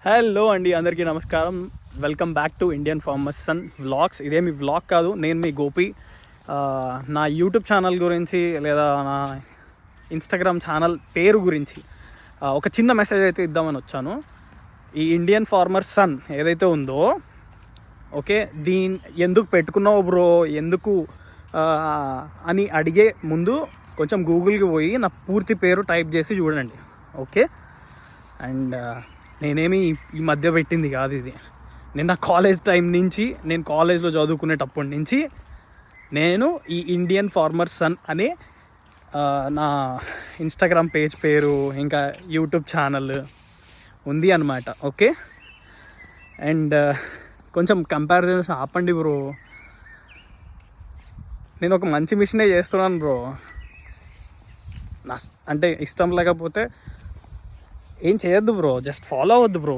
Hello అండి, అందరికీ నమస్కారం. Welcome back to Indian farmers son vlogs. ఇదేమి వ్లాగ్ కాదు, నేను మీ గోపి. నా యూట్యూబ్ ఛానల్ గురించి లేదా నా ఇన్స్టాగ్రామ్ ఛానల్ పేరు గురించి ఒక చిన్న మెసేజ్ అయితే ఇద్దామని వచ్చాను. ఈ ఇండియన్ ఫార్మర్ సన్ ఏదైతే ఉందో, ఓకే, ఎందుకు పెట్టుకున్నావు బ్రో, ఎందుకు అని అడిగే ముందు కొంచెం గూగుల్కి పోయి నా పూర్తి పేరు టైప్ చేసి చూడండి, ఓకే. అండ్ నేనేమి ఈ మధ్య పెట్టింది కాదు ఇది. నేను నా కాలేజ్ టైం నుంచి, నేను కాలేజ్లో చదువుకునేటప్పటి నుంచి నేను ఈ ఇండియన్ ఫార్మర్ సన్ అనే నా ఇన్స్టాగ్రామ్ పేజ్ పేరు, ఇంకా యూట్యూబ్ ఛానల్ ఉంది అన్నమాట, ఓకే. అండ్ కొంచెం కంపారిజన్స్ ఆపండి బ్రో. నేను ఒక మంచి మిషనే చేస్తున్నాను బ్రో. అంటే ఇష్టం లేకపోతే ఏం చేయొద్దు బ్రో, జస్ట్ ఫాలో అవ్వద్దు బ్రో.